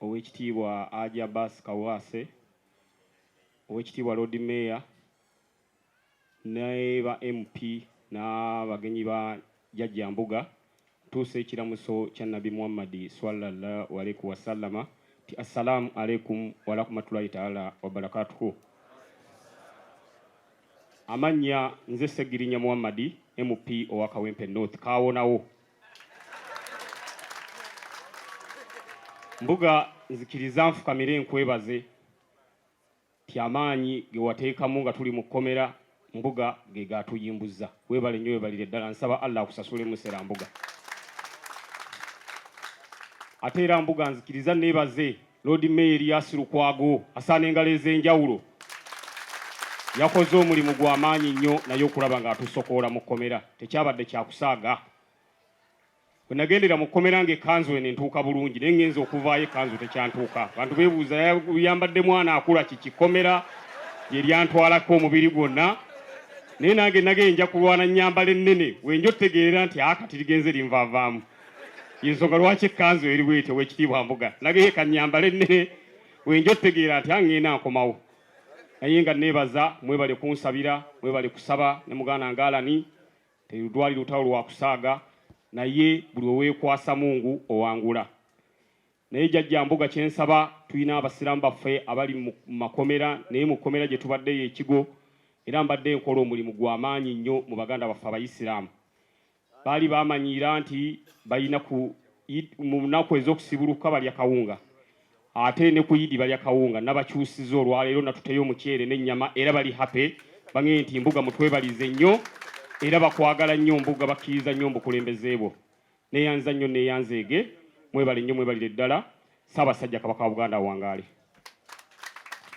owekitiibwa Haji Abbas Kawase, owekitiibwa Lord Mayor, ne ba MP n'abagenyi ba Jjajja Mbuga, tuuse ekiramuso kya Nabi Muhammad sallallahu alaihi wasallama ti assalamu alaikum wa rahmatullahi ta'ala wa barakatuhu. Amanya nze Segirinya Muhammad MP owa Kawempe North kawonawo. Mbuga nzikiriza nfukamire nkwebaze ti amaanyi ge wateekamu nga tuli mu kkomera Mbuga ge gatuyimbuza. Webale nnyo webalire ddala, nsaba Allah akusasule musera Mbuga. Ate era Mbuga nzikiriza neebaze Lord Mayor Lukwago asaana engalo ez'enjawulo. Yakoze omulimu gw'amaanyi nnyo naye okulaba ng'atusokoola mu kkomera tekyabadde kyakusaaga. Bwe nagendera mu kkomera ng'ekkanzu eno entuuka bulungi naye ngenza okuvaayo ekkanzu tekyantuuka. Abantu beebuuza yambadde mwana akula kiki kkomera lye lyantwalako omubiri gwonna. Naye nange nagenja kulwana nnyambala ennene wenjo otegeera nti kati ligenze linvaavaamu. Yensonga lwaki ekkanzu eri bwete owekitiibwa Mbuga. Nageyo kannyambala ennene wenjo otegeera nti ngenda nkomawo. Naye nga neebaza mwebale kunsabira, mwebale kusaba ne muganda Ngalani terudwali lutawo lwa kusaaga naye buli oweekwasa Mungu owangula. Naye Jjajja Mbuga kyensaba tulina abasiraamu baffe abali mu makomera naye mu kkomera gye tubaddeyo ekigo era mbadde nkola omulimu gw'amaanyi nnyo mu baganda baffe abayisiraamu. Baali bamanyiira nti balina mu nnaku ez'okusibuluka balya kawunga. Ate ne ku Yidi balya kawunga nabakyusiza olwaleero natuteyo omuceere n'ennyama era bali happy bang'e nti Mbuga mutwebalize nnyo era bakwagala nnyo Mbuga bakkiriza nnyo obukulembeze bwo. Neeyanza nnyo neeyanzeege mwebale nnyo mwebalire ddala. Ssaabasajja Kabaka wa Buganda wangaale.